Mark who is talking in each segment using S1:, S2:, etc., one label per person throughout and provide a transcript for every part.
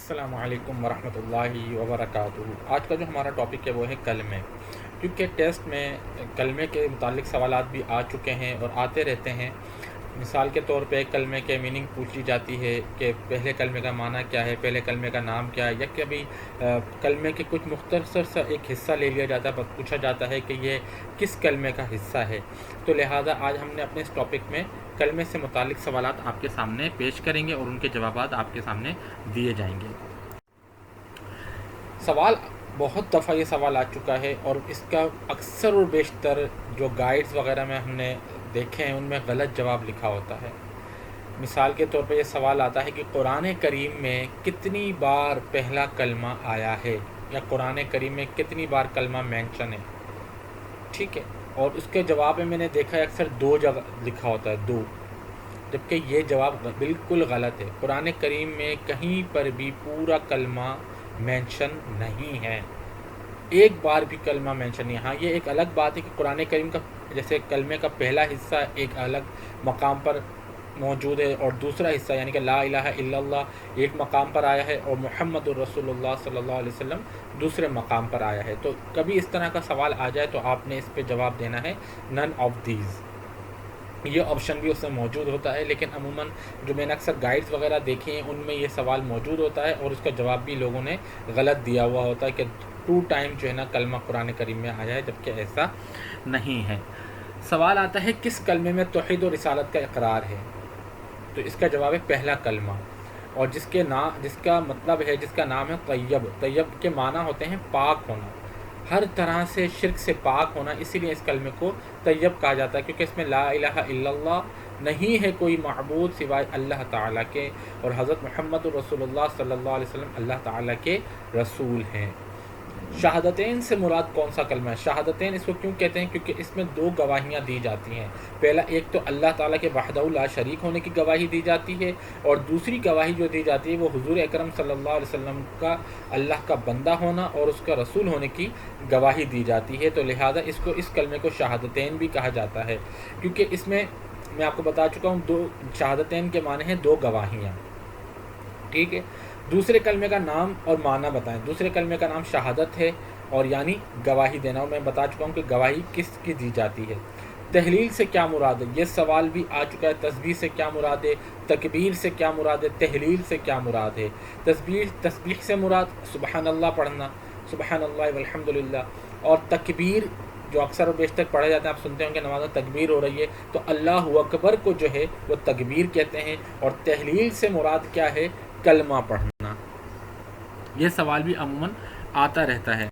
S1: السلام علیکم ورحمۃ اللہ وبرکاتہ۔ آج کا جو ہمارا ٹاپک ہے وہ ہے کلمے، کیونکہ ٹیسٹ میں کلمے کے متعلق سوالات بھی آ چکے ہیں اور آتے رہتے ہیں۔ مثال کے طور پہ کلمے کے میننگ پوچھی جاتی ہے کہ پہلے کلمے کا معنی کیا ہے، پہلے کلمے کا نام کیا ہے، یا کبھی کلمے کے کچھ مختصر سا ایک حصہ لے لیا جاتا ہے، پوچھا جاتا ہے کہ یہ کس کلمے کا حصہ ہے۔ تو لہٰذا آج ہم نے اپنے اس ٹاپک میں کلمے سے متعلق سوالات آپ کے سامنے پیش کریں گے اور ان کے جوابات آپ کے سامنے دیے جائیں گے۔ سوال بہت دفعہ یہ سوال آ چکا ہے اور اس کا اکثر و بیشتر جو گائیڈز وغیرہ میں ہم نے دیکھے ہیں ان میں غلط جواب لکھا ہوتا ہے۔ مثال کے طور پہ یہ سوال آتا ہے کہ قرآن کریم میں کتنی بار پہلا کلمہ آیا ہے، یا قرآن کریم میں کتنی بار کلمہ مینشن ہے، ٹھیک ہے، اور اس کے جواب میں نے دیکھا ہے اکثر 2 جگہ لکھا ہوتا ہے، 2، جبکہ یہ جواب بالکل غلط ہے۔ قرآن کریم میں کہیں پر بھی پورا کلمہ مینشن نہیں ہے، ایک بار بھی کلمہ مینشن نہیں ہے۔ ہاں، یہ ایک الگ بات ہے کہ قرآن کریم کا جیسے کلمے کا پہلا حصہ ایک الگ مقام پر موجود ہے اور دوسرا حصہ یعنی کہ لا الہ الا اللہ ایک مقام پر آیا ہے اور محمد الرسول اللہ صلی اللہ علیہ وسلم دوسرے مقام پر آیا ہے۔ تو کبھی اس طرح کا سوال آ جائے تو آپ نے اس پہ جواب دینا ہے نن آف دیز۔ یہ آپشن بھی اس میں موجود ہوتا ہے، لیکن عموماً جو میں نے اکثر گائیڈز وغیرہ دیکھے ہیں ان میں یہ سوال موجود ہوتا ہے اور اس کا جواب بھی لوگوں نے غلط دیا ہوا ہوتا ہے کہ 2 ٹائم جو ہے نا کلمہ قرآن کریم میں آیا ہے، جبکہ ایسا نہیں ہے۔ سوال آتا ہے کس کلمے میں توحید و رسالت کا اقرار ہے؟ تو اس کا جواب ہے پہلا کلمہ، اور جس کا مطلب ہے، جس کا نام ہے طیب۔ طیب کے معنی ہوتے ہیں پاک ہونا، ہر طرح سے شرک سے پاک ہونا، اسی لیے اس کلمے کو طیب کہا جاتا ہے، کیونکہ اس میں لا الہ الا اللہ نہیں ہے کوئی معبود سوائے اللہ تعالیٰ کے، اور حضرت محمد رسول اللہ صلی اللہ علیہ وسلم اللہ تعالیٰ کے رسول ہیں۔ شہادتین سے مراد کون سا کلمہ ہے؟ شہادتین اس کو کیوں کہتے ہیں؟ کیونکہ اس میں 2 گواہیاں دی جاتی ہیں۔ پہلا ایک تو اللہ تعالیٰ کے وحدہ لا شریک ہونے کی گواہی دی جاتی ہے، اور دوسری گواہی جو دی جاتی ہے وہ حضور اکرم صلی اللہ علیہ وسلم کا اللہ کا بندہ ہونا اور اس کا رسول ہونے کی گواہی دی جاتی ہے۔ تو لہٰذا اس کلمے کو شہادتین بھی کہا جاتا ہے، کیونکہ اس میں آپ کو بتا چکا ہوں 2 شہادتین کے معنی ہیں 2 گواہیاں، ٹھیک ہے۔ دوسرے کلمے کا نام اور معنی بتائیں۔ دوسرے کلمے کا نام شہادت ہے، اور یعنی گواہی دینا، اور میں بتا چکا ہوں کہ گواہی کس کی دی جاتی ہے۔ تحلیل سے کیا مراد ہے؟ یہ سوال بھی آ چکا ہے۔ تسبیح سے کیا مراد ہے؟ تکبیر سے کیا مراد ہے؟ تحلیل سے کیا مراد ہے؟ تسبیح سے مراد سبحان اللہ پڑھنا، سبحان اللہ والحمد للہ، اور تکبیر جو اکثر و بیشتر پڑھے جاتے ہیں، آپ سنتے ہوں کہ نماز میں تکبیر ہو رہی ہے تو اللہ اکبر کو جو ہے وہ تکبیر کہتے ہیں، اور تحلیل سے مراد کیا ہے؟ کلمہ پڑھنا۔ یہ سوال بھی عموماً آتا رہتا ہے۔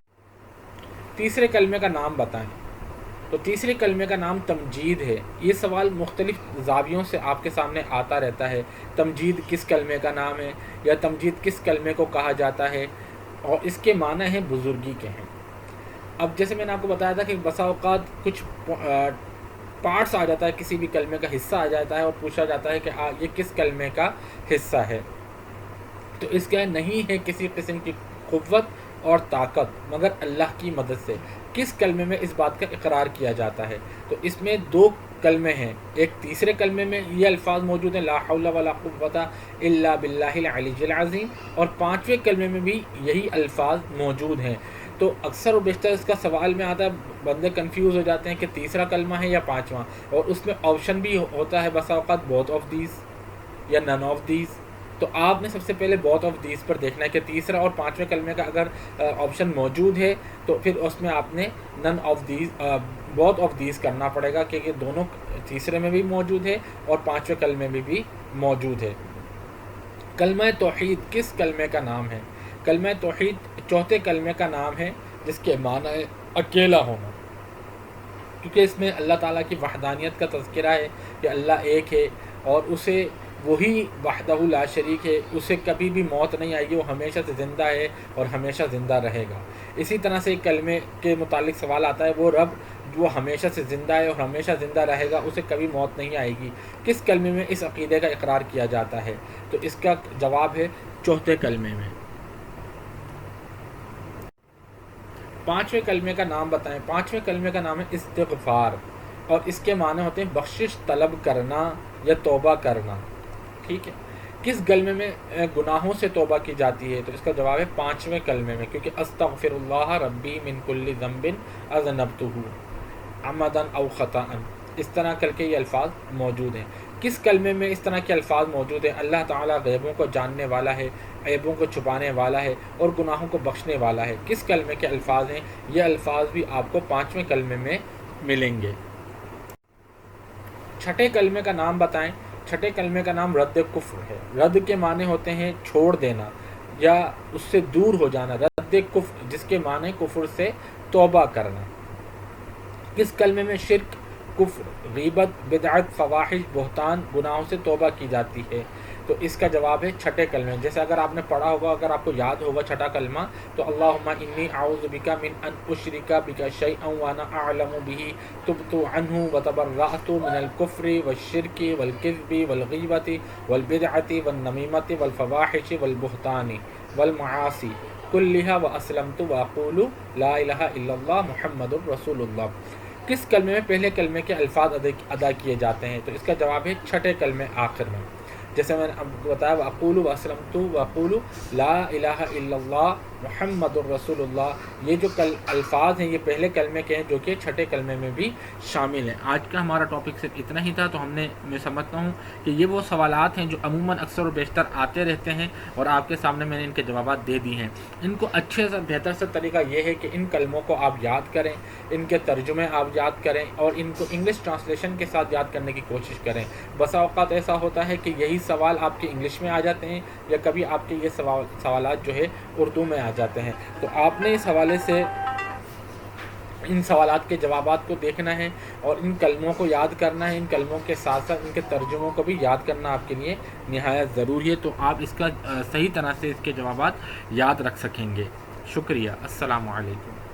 S1: تیسرے کلمے کا نام بتائیں۔ تو تیسرے کلمے کا نام تمجید ہے۔ یہ سوال مختلف زاویوں سے آپ کے سامنے آتا رہتا ہے۔ تمجید کس کلمے کا نام ہے، یا تمجید کس کلمے کو کہا جاتا ہے، اور اس کے معنی ہیں بزرگی کے ہیں۔ اب جیسے میں نے آپ کو بتایا تھا کہ بسا اوقات کچھ پارٹس آ جاتا ہے، کسی بھی کلمے کا حصہ آ جاتا ہے اور پوچھا جاتا ہے کہ یہ کس کلمے کا حصہ ہے، تو اس کا نہیں ہے کسی قسم کی قوت اور طاقت مگر اللہ کی مدد سے۔ کس کلمے میں اس بات کا اقرار کیا جاتا ہے؟ تو اس میں 2 کلمے ہیں۔ ایک تیسرے کلمے میں یہ الفاظ موجود ہیں لا حول ولا قوت الا باللہ العلی العظیم، اور 5ویں کلمے میں بھی یہی الفاظ موجود ہیں۔ تو اکثر و بیشتر اس کا سوال میں آتا ہے، بندے کنفیوز ہو جاتے ہیں کہ تیسرا کلمہ ہے یا 5واں، اور اس میں آپشن بھی ہوتا ہے بسا اوقات بوتھ آف دیز یا نن آف دیز۔ تو آپ نے سب سے پہلے بوتھ آف دیز پر دیکھنا ہے کہ تیسرا اور 5ویں کلمے کا اگر آپشن موجود ہے تو پھر اس میں آپ نے none of these both of these کرنا پڑے گا، کہ یہ دونوں تیسرے میں بھی موجود ہے اور 5ویں کلمے میں بھی موجود ہے۔ کلمہ توحید کس کلمے کا نام ہے؟ کلمہ توحید 4تھے کلمے کا نام ہے، جس کے معنی ہے اکیلا ہونا، کیونکہ اس میں اللہ تعالیٰ کی وحدانیت کا تذکرہ ہے کہ اللہ ایک ہے اور اسے وہی وحدہ لا شریک ہے، اسے کبھی بھی موت نہیں آئے گی، وہ ہمیشہ سے زندہ ہے اور ہمیشہ زندہ رہے گا۔ اسی طرح سے ایک کلمے کے متعلق سوال آتا ہے، وہ رب جو ہمیشہ سے زندہ ہے اور ہمیشہ زندہ رہے گا، اسے کبھی موت نہیں آئے گی، کس کلمے میں اس عقیدے کا اقرار کیا جاتا ہے؟ تو اس کا جواب ہے 4تھے کلمے میں۔ 5ویں کلمے کا نام بتائیں۔ 5ویں کلمے کا نام ہے استغفار، اور اس کے معنی ہوتے ہیں بخشش طلب کرنا یا توبہ کرنا، ٹھیک ہے۔ کس کلمے میں گناہوں سے توبہ کی جاتی ہے؟ تو اس کا جواب ہے 5ویں کلمے میں، کیونکہ استغفر اللہ ربی من کل ذنب اذنبتہ عمدا او خطأ، اس طرح کر کے یہ الفاظ موجود ہیں۔ کس کلمے میں اس طرح کے الفاظ موجود ہیں؟ اللہ تعالیٰ غیبوں کو جاننے والا ہے، عیبوں کو چھپانے والا ہے اور گناہوں کو بخشنے والا ہے۔ کس کلمے کے الفاظ ہیں؟ یہ الفاظ بھی آپ کو 5ویں کلمے میں ملیں گے۔ چھٹے کلمے کا نام بتائیں۔ چھٹے کلمے کا نام رد کفر ہے۔ رد کے معنی ہوتے ہیں چھوڑ دینا یا اس سے دور ہو جانا، رد کفر جس کے معنی کفر سے توبہ کرنا۔ کس کلمے میں شرک، کفر، غیبت، بدعت، فواحش، بہتان، گناہوں سے توبہ کی جاتی ہے؟ تو اس کا جواب ہے چھٹے کلمے۔ جیسے اگر آپ نے پڑھا ہوگا، اگر آپ کو یاد ہوگا چھٹا کلمہ، تو اللہم انی اعوذ بک من ان اشرک بک شیئا وانا اعلم بہ تبت عنہ وتبرأت من الکفر والشرک والکذب والغیبت والبدعت والنمیمۃ والفواحش والبہتان والمعاصی کلھا واسلمت واقول لا الہ الا اللہ محمد رسول اللہ۔ کس کلمے میں پہلے کلمے کے الفاظ ادا کیے جاتے ہیں؟ تو اس کا جواب ہے چھٹے کلمے آخر میں۔ جیسے میں نے اب بتایا وَأَقُولُ وَأَسْلَمْتُ وَأَقُولُ لَا الہ الا اللہ محمد الرسول اللہ، یہ جو الفاظ ہیں یہ پہلے کلمے کے ہیں جو کہ چھٹے کلمے میں بھی شامل ہیں۔ آج کا ہمارا ٹاپک صرف اتنا ہی تھا، تو میں سمجھتا ہوں کہ یہ وہ سوالات ہیں جو عموماً اکثر و بیشتر آتے رہتے ہیں اور آپ کے سامنے میں نے ان کے جوابات دے دی ہیں۔ ان کو اچھے سے بہتر سے طریقہ یہ ہے کہ ان کلموں کو آپ یاد کریں، ان کے ترجمے آپ یاد کریں اور ان کو انگلش ٹرانسلیشن کے ساتھ یاد کرنے کی کوشش کریں۔ بسا اوقات ایسا ہوتا ہے کہ یہی سوال آپ کے انگلش میں آ جاتے ہیں یا کبھی آپ کے یہ سوالات جو ہے اردو میں آ جاتے ہیں، تو آپ نے اس حوالے سے ان سوالات کے جوابات کو دیکھنا ہے اور ان کلموں کو یاد کرنا ہے۔ ان کلموں کے ساتھ ساتھ ان کے ترجموں کو بھی یاد کرنا آپ کے لیے نہایت ضروری ہے، تو آپ اس کا صحیح طرح سے اس کے جوابات یاد رکھ سکیں گے۔ شکریہ۔ السلام علیکم۔